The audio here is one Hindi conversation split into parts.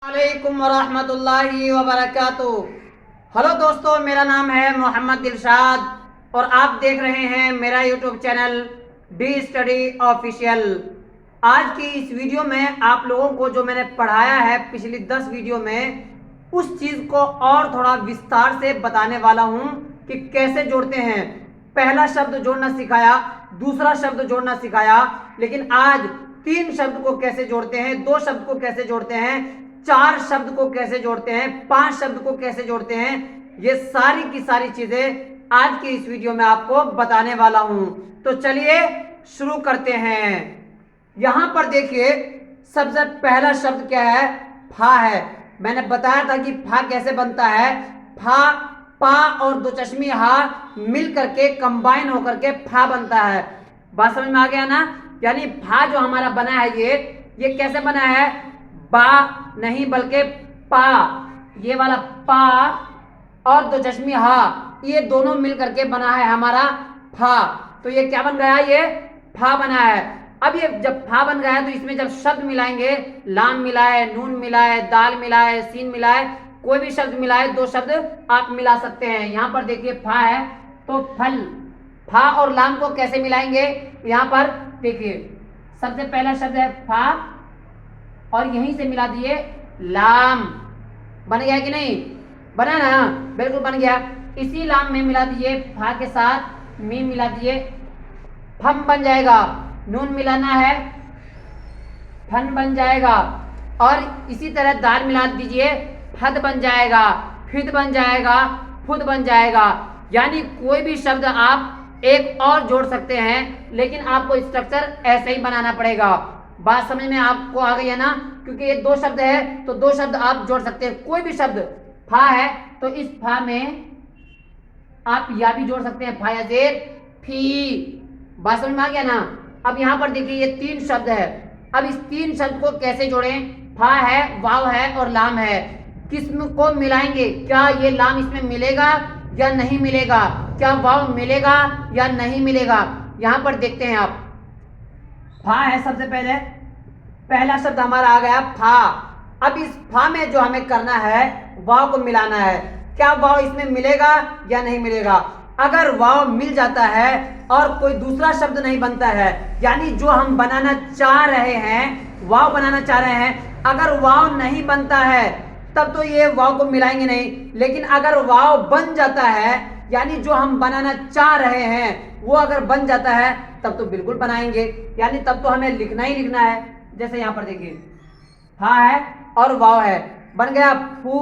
वालेकुम वरहमतुल्लाहि वबरकातुह। हेलो दोस्तों, मेरा नाम है मोहम्मद दिलशाद और आप देख रहे हैं मेरा YouTube channel D study official. आज की इस वीडियो में आप लोगों को जो मैंने पढ़ाया है पिछली 10 वीडियो में उस चीज़ को और थोड़ा विस्तार से बताने वाला हूं कि कैसे जोड़ते हैं। पहला शब्द जोड़ना सिखाया, दूसरा शब्द जोड़ना सिखाया, लेकिन आज 3 शब्द को कैसे जोड़ते हैं, 2 शब्द को कैसे जोड़ते हैं, 4 शब्द को कैसे जोड़ते हैं, 5 शब्द को कैसे जोड़ते हैं, ये सारी की सारी चीजें आज की इस वीडियो में आपको बताने वाला हूं। तो चलिए शुरू करते हैं। यहां पर देखिए, सबसे पहला शब्द क्या है? फा है। मैंने बताया था कि फा कैसे बनता है। फा, पा और दो चश्मी हा मिल करके कंबाइन होकर के फा बनता है। बात समझ में आ गया ना? यानी फा जो हमारा बना है ये कैसे बना है? बा नहीं बल्कि पा, ये वाला पा और दो चश्मी हा, ये दोनों मिल करके बना है हमारा फा। तो ये क्या बन गया? ये फा बना है। अब ये जब फा बन गया है तो इसमें जब शब्द मिलाएंगे, लाम मिलाए, नून मिलाए, दाल मिलाए, सीन मिलाए, कोई भी शब्द मिलाए, 2 शब्द आप मिला सकते हैं। यहां पर देखिए फा है तो फल, फा और लाम को कैसे मिलाएंगे? यहां पर देखिए, सबसे पहला शब्द है फा और यहीं से मिला दिए लाम। बन गया कि नहीं? बना ना? बिल्कुल बन गया। इसी लाम में मिला दिए फा के साथ मीम मिला दिए, फम बन जाएगा। नून मिलाना है, फन बन जाएगा। और इसी तरह दाल मिला दीजिए, फद बन जाएगा, फिद बन जाएगा, फुद बन जाएगा। यानी कोई भी शब्द आप एक और जोड़ सकते हैं, लेकिन आपको स्ट्रक्चर ऐसे ही बनाना पड़ेगा। बात समझ में आपको आ गई है ना? क्योंकि ये 2 शब्द है तो 2 शब्द आप जोड़ सकते हैं। कोई भी शब्द फा है तो इस फा में आप या भी जोड़ सकते हैं, फा या जेर फी। बात समझ में आ गया ना? अब यहाँ पर देखिए ये 3 शब्द है। अब इस 3 शब्द को कैसे जोड़ें? फा है, वाव है और लाम है। किस्म को मिलाएंगे। क्या ये लाम इसमें मिलेगा या नहीं मिलेगा? क्या वाव मिलेगा या नहीं मिलेगा? यहाँ पर देखते हैं आप। फा है सबसे पहले, पहला शब्द हमारा आ गया फा। अब इस फा में जो हमें करना है, वाव को मिलाना है। क्या वाव इसमें मिलेगा या नहीं मिलेगा? अगर वाव मिल जाता है और कोई दूसरा शब्द नहीं बनता है, यानी जो हम बनाना चाह रहे हैं, वाव बनाना चाह रहे हैं, अगर वाव नहीं बनता है तब तो ये वाव को मिलाएंगे नहीं। लेकिन अगर वाव बन जाता है, यानी जो हम बनाना चाह रहे हैं वो अगर बन जाता है तब तो बिल्कुल बनाएंगे। यानी तब तो हमें लिखना ही लिखना है। जैसे यहाँ पर देखिए, फा है और वाव है, बन गया फू।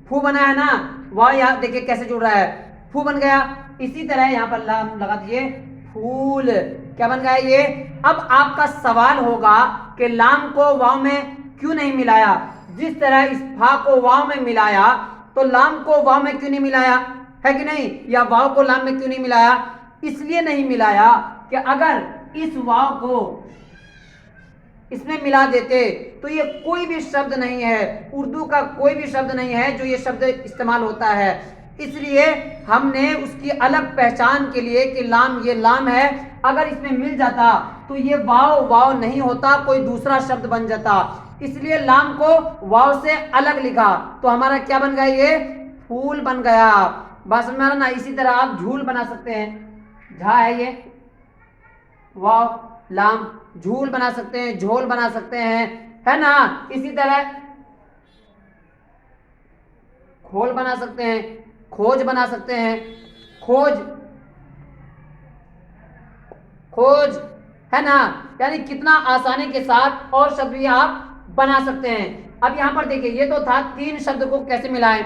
फू बना है ना? वाव यहाँ देखिए कैसे जुड़ रहा है, फू बन गया। इसी तरह यहाँ पर लाम लगा दीजिए, फूल। क्या बन गया ये? अब आपका सवाल होगा कि लाम को वाव में क्यों नहीं मिलाया? जिस तरह इस फा को वाव में मिलाया तो लाम को वाव में क्यों नहीं मिलाया? है कि नहीं? या वाव को लाम में क्यों नहीं मिलाया? इसलिए नहीं मिलाया कि अगर इस वाव को इसमें मिला देते तो ये कोई भी शब्द नहीं है, उर्दू का कोई भी शब्द नहीं है जो ये शब्द इस्तेमाल होता है। इसलिए हमने उसकी अलग पहचान के लिए कि लाम, ये लाम है, अगर इसमें मिल जाता तो ये वाव वाव नहीं होता, कोई दूसरा शब्द बन जाता। इसलिए लाम को वाव से अलग लिखा तो हमारा क्या बन गया? ये फूल बन गया। बात समझ में आ रहा ना? इसी तरह आप झूल बना सकते हैं। झा है ये, वाव लाम, झूल बना सकते हैं, झोल बना सकते हैं, है ना? इसी तरह खोल बना सकते हैं, खोज बना सकते हैं, खोज, खोज, है ना? यानी कितना आसानी के साथ और शब्द भी आप बना सकते हैं। अब यहां पर देखिए, ये तो था 3 शब्द को कैसे मिलाएं,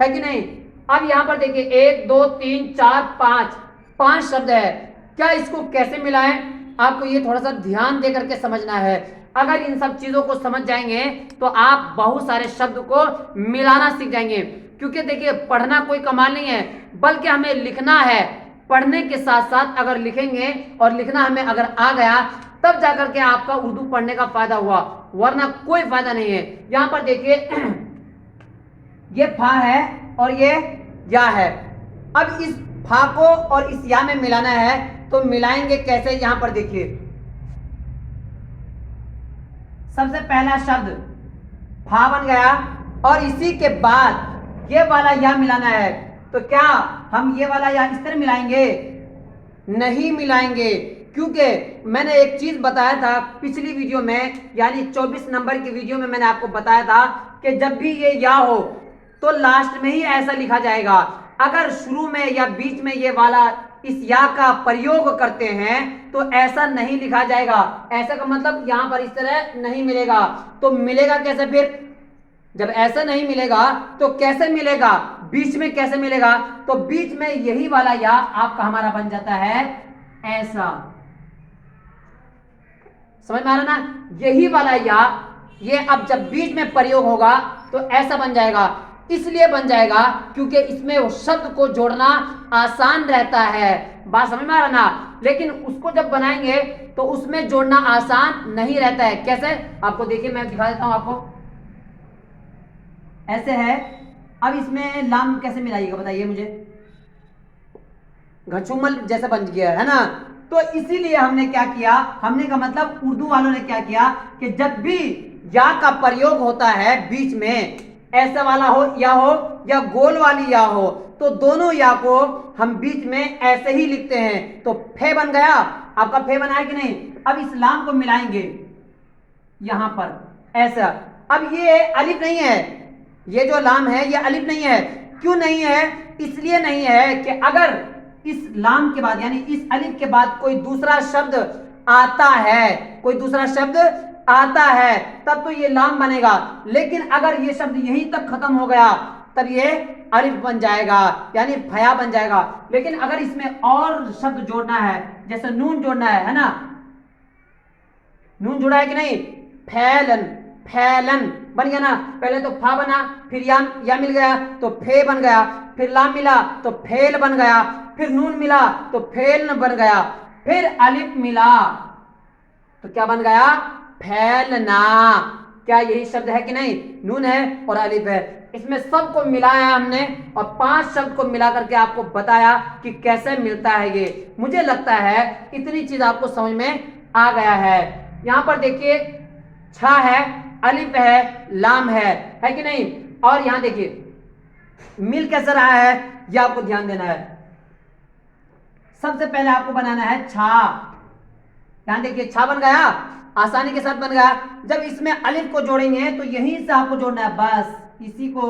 है कि नहीं? अब यहां पर देखिए 1 2 3 4 5 शब्द है। क्या इसको कैसे मिलाएं? आपको ये थोड़ा सा ध्यान दे करके समझना है। अगर इन सब चीजों को समझ जाएंगे तो आप बहुत सारे शब्द को मिलाना सीख जाएंगे। क्योंकि देखिए, पढ़ना कोई कमाल नहीं है, बल्कि हमें लिखना है। पढ़ने के साथ साथ अगर लिखेंगे और लिखना हमें अगर आ गया तब जाकर के आपका उर्दू पढ़ने का फायदा हुआ, वरना कोई फायदा नहीं है। यहां पर देखिए ये फा है और ये या है। अब इस फा को और इस या में मिलाना है तो मिलाएंगे कैसे? यहां पर देखिए, सबसे पहला शब्द फा बन गया, और इसी के बाद ये वाला या मिलाना है। तो क्या हम ये वाला या इस तरह मिलाएंगे? नहीं मिलाएंगे, क्योंकि मैंने एक चीज बताया था पिछली वीडियो में, यानी 24 नंबर की वीडियो में मैंने आपको बताया था कि जब भी ये या हो तो लास्ट में ही ऐसा लिखा जाएगा। अगर शुरू में या बीच में ये वाला इस या का प्रयोग करते हैं तो ऐसा नहीं लिखा जाएगा। ऐसा का मतलब यहां पर इस तरह नहीं मिलेगा। तो मिलेगा कैसे फिर? जब ऐसा नहीं मिलेगा तो कैसे मिलेगा? बीच में कैसे मिलेगा? तो बीच में यही वाला या आपका हमारा बन जाता है ऐसा। समझ में आ रहा ना? यही वाला या ये अब जब बीच में प्रयोग होगा तो ऐसा बन जाएगा। इसलिए बन जाएगा क्योंकि इसमें उस शब्द को जोड़ना आसान रहता है। बात समझ में आ रहा ना? लेकिन उसको जब बनाएंगे तो उसमें जोड़ना आसान नहीं रहता है। कैसे? आपको देखिए, मैं दिखा देता हूं आपको। ऐसे है। अब इसमें लाम कैसे मिलाइएगा बताइए मुझे? घचुमल जैसा बन गया है ना? तो इसीलिए हमने क्या किया, हमने का मतलब उर्दू वालों ने क्या किया कि जब भी या का प्रयोग होता है बीच में, ऐसा वाला हो या गोल वाली या हो, तो दोनों या को हम बीच में ऐसे ही लिखते हैं। तो फे बन गया। आपका फे बना है कि नहीं? अब इस लाम को मिलाएंगे यहां पर ऐसा। अब ये अलिफ नहीं है, ये जो लाम है ये अलिफ नहीं है। क्यों नहीं है? इसलिए नहीं है कि अगर इस लाम के बाद यानी इस अलिफ के बाद कोई दूसरा शब्द आता है, कोई दूसरा शब्द आता है तब तो ये लाम बनेगा। लेकिन अगर ये शब्द यहीं तक खत्म हो गया तब ये अलिफ बन जाएगा, यानी फया बन जाएगा। लेकिन अगर इसमें और शब्द जोड़ना है, जैसे नून जोड़ना है ना? नून जुड़ा है कि नहीं? फैलन, फैलन बन गया ना? पहले तो फा बना, फिर या मिल गया तो फे बन गया, फिर लाम मिला तो फेल बन गया, फिर नून मिला तो फेल बन गया, फिर अलिफ मिला तो क्या बन गया? फैलना। क्या यही शब्द है कि नहीं? नून है और अलिफ है, इसमें सबको मिलाया हमने और 5 शब्द को मिला करके आपको बताया कि कैसे मिलता है ये। मुझे लगता है इतनी चीज आपको समझ में आ गया है। यहां पर देखिए, छा है, अलिफ है, लाम है कि नहीं? और यहां देखिए मिल कैसे रहा है, यह आपको ध्यान देना है। सबसे पहले आपको बनाना है छा। यहां देखिए छा बन गया, आसानी के साथ बन गया। जब इसमें अलिफ को जोड़ेंगे तो यहीं से आपको जोड़ना है, बस इसी को,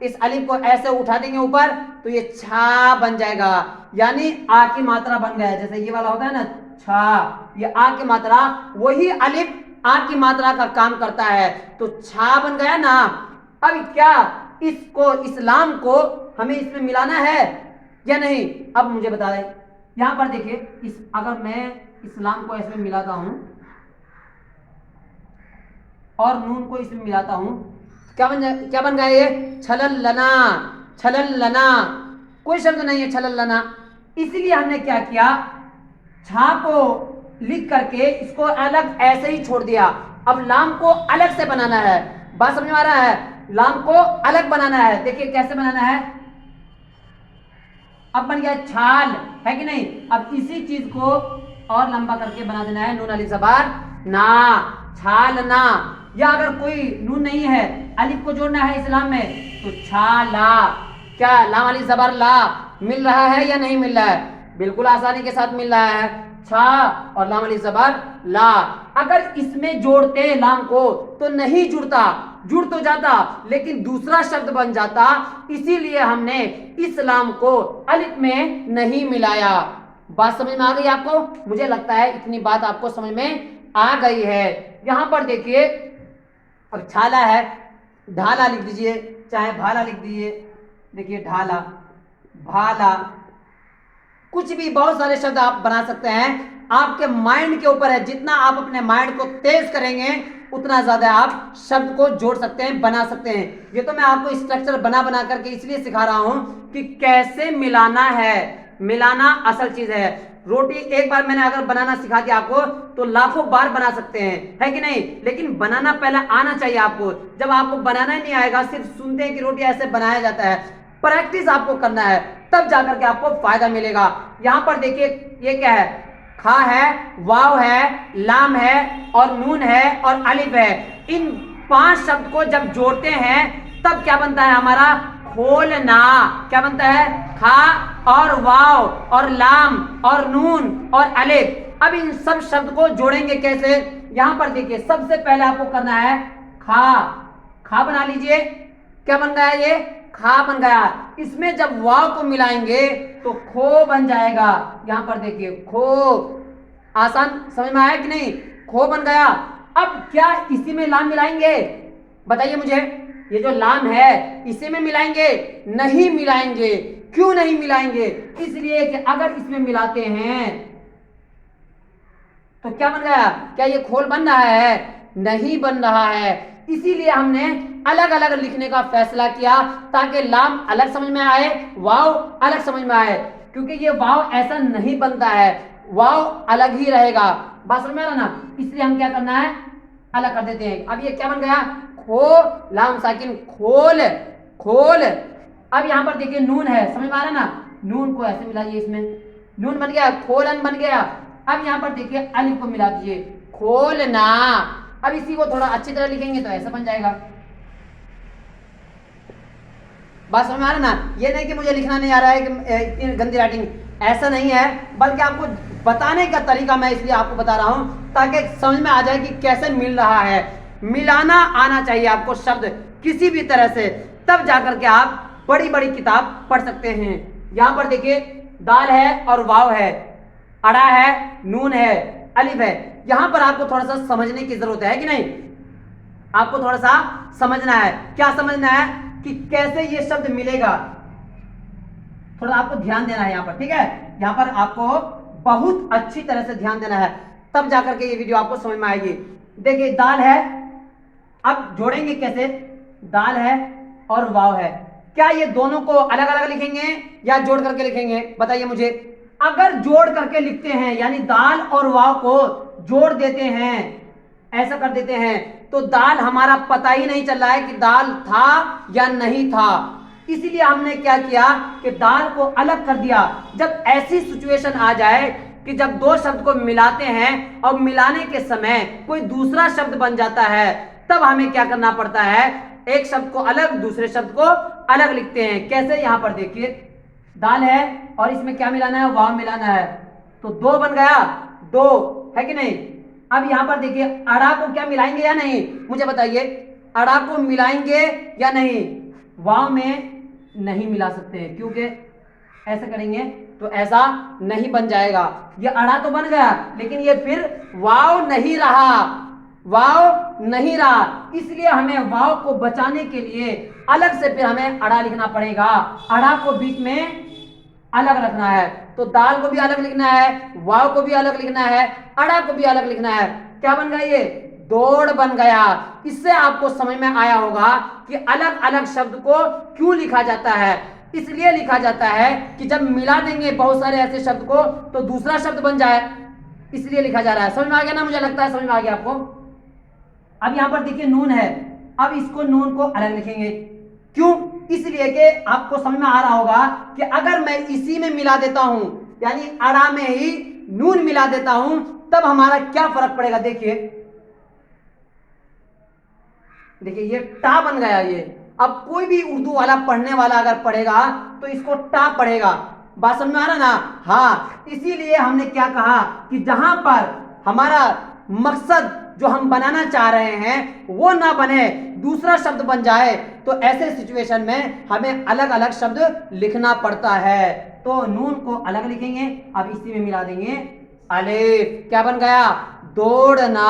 इस अलिफ को ऐसे उठा देंगे ऊपर तो ये छा बन जाएगा, यानी आ की मात्रा बन गया। जैसे ये वाला होता है ना छा, ये आ की मात्रा, वही अलिफ आ की मात्रा का काम करता है, तो छा बन गया ना। अब क्या इसको, इस्लाम को हमें इसमें मिलाना है या नहीं? अब मुझे बता दें, यहां पर देखिए, इस अगर मैं इस्लाम को इसमें मिलाता हूं और नून को इसमें मिलाता हूं, क्या बन गया ये? छलल लना, छलल लना। कोई शब्द नहीं है छलल लना। इसीलिए हमने क्या किया, छा को लिख करके इसको अलग ऐसे ही छोड़ दिया। अब लाम को अलग से बनाना है। बात समझ में आ रहा है? लाम को अलग बनाना है। देखिए कैसे बनाना है। अब बन गया छाल, है कि नहीं? अब इसी चीज को और लंबा करके बना देना है, नून अलिफ ज़बर ना, छाल ना। या अगर कोई नून नहीं है, अलिफ को जोड़ना है इस्लाम में तो छाला। क्या लाम अलिफ ज़बर ला मिल रहा है या नहीं मिल रहा है? बिल्कुल आसानी के साथ मिल रहा है। छा और लाम अलिफ ज़बर ला। अगर इसमें जोड़ते लाम को तो नहीं जुड़ता, जुड़ तो जाता लेकिन दूसरा शब्द बन जाता। इसीलिए हमने इस लाम को अलिफ में नहीं मिलाया। बात समझ में आ गई आपको? मुझे लगता है इतनी बात आपको समझ में आ गई है। यहां पर देखिए, अब छाला है, ढाला लिख दीजिए, चाहे भाला लिख दीजिए। देखिए ढाला, भाला, कुछ भी, बहुत सारे शब्द आप बना सकते हैं। आपके माइंड के ऊपर है, जितना आप अपने माइंड को तेज करेंगे उतना ज्यादा आप शब्द को जोड़ सकते हैं, बना सकते हैं। ये तो मैं आपको स्ट्रक्चर बना करके इसलिए सिखा रहा हूं कि कैसे मिलाना है। मिलाना असल चीज है। रोटी एक बार मैंने अगर बनाना सिखा दिया आपको तो लाखों बार बना सकते हैं, है कि नहीं? लेकिन बनाना पहले आना चाहिए आपको। जब आपको बनाना ही नहीं आएगा, सिर्फ सुनते हैं कि रोटी ऐसे बनाया जाता है, प्रैक्टिस आपको करना है, तब जाकर के आपको फायदा मिलेगा। यहां पर देखिए ये क्या है, खा है, वाव है, लाम है और नून है और अलिफ है। इन 5 शब्द को जब जोड़ते हैं तब क्या बनता है हमारा खोलना। क्या बनता है? खा और वाव और लाम और नून और अलिफ। अब इन सब शब्द को जोड़ेंगे कैसे? यहां पर देखिए, सबसे पहले आपको करना है खा। खा बना लीजिए। क्या बन गया? ये खा बन गया। इसमें जब वाव को मिलाएंगे तो खो बन जाएगा। यहां पर देखिए खो। आसान समझ में आया कि नहीं? खो बन गया। अब क्या इसी में लाम मिलाएंगे? बताइए मुझे। ये जो लाम है इसी में मिलाएंगे? नहीं मिलाएंगे। क्यों नहीं मिलाएंगे? इसलिए कि अगर इसमें मिलाते हैं तो क्या बन गया? क्या ये खोल बन रहा है? नहीं बन रहा है। इसीलिए हमने अलग अलग लिखने का फैसला किया ताकि लाम अलग समझ में आए, वाव अलग समझ में आए। क्योंकि ये वाव ऐसा नहीं बनता है, वाव अलग ही रहेगा। बात समझ में आ रहा ना? इसलिए हम क्या करना है, अलग कर देते हैं। अब ये क्या बन गया? खो लाम साकिन खोल। खोल। अब यहां पर देखिए नून है, समझ में आ रहा ना? नून को ऐसे मिलाइए, इसमें नून बन गया, खोलन बन गया। अब यहां पर देखिए अलिफ को मिला दीजिए, खोलना। अब इसी को थोड़ा अच्छी तरह लिखेंगे तो ऐसा बन जाएगा। बात समझ में आ रहा ना? ये नहीं कि मुझे लिखना नहीं आ रहा है कि इतनी गंदी राइटिंग, ऐसा नहीं है, बल्कि आपको बताने का तरीका मैं इसलिए आपको बता रहा हूं ताकि समझ में आ जाए कि कैसे मिल रहा है। मिलाना आना चाहिए आपको शब्द किसी भी तरह से, तब जाकर के आप बड़ी बड़ी किताब पढ़ सकते हैं। यहां पर देखिए दाल है और वाव है, अड़ा है, नून है, अलिफ है। यहां पर आपको थोड़ा सा समझने की जरूरत है कि नहीं? आपको थोड़ा सा समझना है। क्या समझना है? कि कैसे ये शब्द मिलेगा। थोड़ा आपको ध्यान देना है यहां पर, ठीक है? यहां पर आपको बहुत अच्छी तरह से ध्यान देना है, तब जाकर के ये वीडियो आपको समझ में आएगी। देखिए दाल है, अब जोड़ेंगे कैसे? दाल है और वाव है। क्या ये दोनों को अलग अलग लिखेंगे या जोड़ करके लिखेंगे? बताइए मुझे। अगर जोड़ करके लिखते हैं यानी दाल और वाव को जोड़ देते हैं, ऐसा कर देते हैं, तो दाल हमारा पता ही नहीं चल रहा है कि दाल था या नहीं था। इसीलिए हमने क्या किया कि दाल को अलग कर दिया। जब ऐसी सिचुएशन आ जाए कि जब दो शब्द को मिलाते हैं और मिलाने के समय कोई दूसरा शब्द बन जाता है, तब हमें क्या करना पड़ता है? एक शब्द को अलग, दूसरे शब्द को अलग लिखते हैं। कैसे? यहां पर देखिए दाल है और इसमें क्या मिलाना है? वाव मिलाना है, तो दो बन गया, दो है कि नहीं? अब यहां पर देखिए अड़ा को क्या मिलाएंगे या नहीं? मुझे बताइए, अड़ा को मिलाएंगे या नहीं? वाव में नहीं मिला सकते हैं, क्योंकि ऐसा करेंगे तो ऐसा नहीं बन जाएगा। ये अड़ा तो बन गया लेकिन ये फिर वाव नहीं रहा, वाव नहीं रहा। इसलिए हमें वाव को बचाने के लिए अलग से फिर हमें अड़ा लिखना पड़ेगा। अड़ा को बीच में अलग रखना है, तो दाल को भी अलग लिखना है, वाव को भी अलग लिखना है, अड़ा को भी अलग लिखना है। क्या बन गया? ये दौड़ बन गया। इससे आपको समझ में आया होगा कि अलग अलग शब्द को क्यों लिखा जाता है। इसलिए लिखा जाता है कि जब मिला देंगे बहुत सारे ऐसे शब्द को तो दूसरा शब्द बन जाए, इसलिए लिखा जा रहा है। समझ में आ गया ना? मुझे लगता है समझ में आ गया आपको। अब यहां पर देखिए नून है, अब इसको नून को अलग लिखेंगे। क्यों? इसलिए कि आपको समझ में आ रहा होगा कि अगर मैं इसी में मिला देता हूं, यानी अड़ा में ही नून मिला देता हूं, तब हमारा क्या फर्क पड़ेगा? देखिए देखिए ये टा बन गया। ये अब कोई भी उर्दू वाला पढ़ने वाला अगर पढ़ेगा तो इसको टा पढ़ेगा। बात समझ में आ रहा ना? हाँ, इसीलिए हमने क्या कहा कि जहां पर हमारा मकसद जो हम बनाना चाह रहे हैं वो ना बने, दूसरा शब्द बन जाए, तो ऐसे सिचुएशन में हमें अलग अलग शब्द लिखना पड़ता है। तो नून को अलग लिखेंगे, अब इसी में मिला देंगे अलिफ। क्या बन गया? दौड़ना।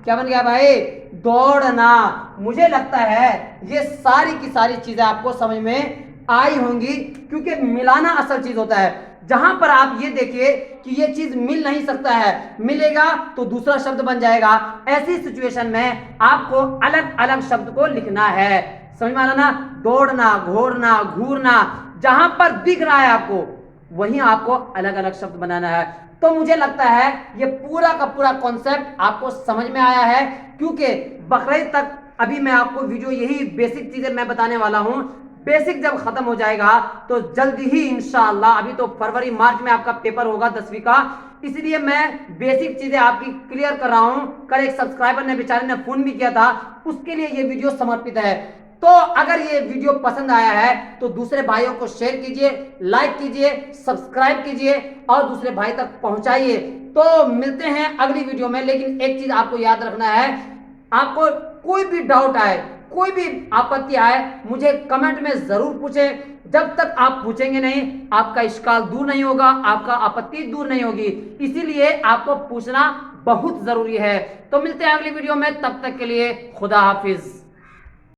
क्या बन गया भाई? दौड़ना। मुझे लगता है ये सारी की सारी चीजें आपको समझ में आई होंगी, क्योंकि मिलाना असल चीज होता है। जहां पर आप ये देखिए कि ये चीज मिल नहीं सकता है, मिलेगा तो दूसरा शब्द बन जाएगा। ऐसी सिचुएशन में आपको अलग अलग शब्द को लिखना है। समझ में आ रहा ना? दौड़ना, घोरना, घूरना, जहां पर दिख रहा है आपको वहीं आपको अलग अलग शब्द बनाना है। तो मुझे लगता है ये पूरा का पूरा कॉन्सेप्ट आपको समझ में आया है, क्योंकि बकरीद तक अभी मैं आपको वीडियो यही बेसिक चीजें मैं बताने वाला हूं। बेसिक जब खत्म हो जाएगा तो जल्दी ही इंशाअल्लाह, अभी तो फरवरी मार्च में आपका पेपर होगा 10वीं का, इसलिए मैं बेसिक चीजें आपकी क्लियर कर रहा हूं। कल एक सब्सक्राइबर ने बेचारे ने फोन भी किया था, उसके लिए ये वीडियो समर्पित है। तो अगर ये वीडियो पसंद आया है तो दूसरे भाइयों को शेयर कीजिए, लाइक कीजिए, सब्सक्राइब कीजिए और दूसरे भाई तक पहुंचाइए। तो मिलते हैं अगली वीडियो में, लेकिन एक चीज आपको याद रखना है, आपको कोई भी डाउट आए, कोई भी आपत्ति आए, मुझे कमेंट में जरूर पूछें। जब तक आप पूछेंगे नहीं, आपका इश्काल दूर नहीं होगा, आपका आपत्ति दूर नहीं होगी, इसीलिए आपको पूछना बहुत जरूरी है। तो मिलते हैं अगली वीडियो में, तब तक के लिए खुदा हाफिज।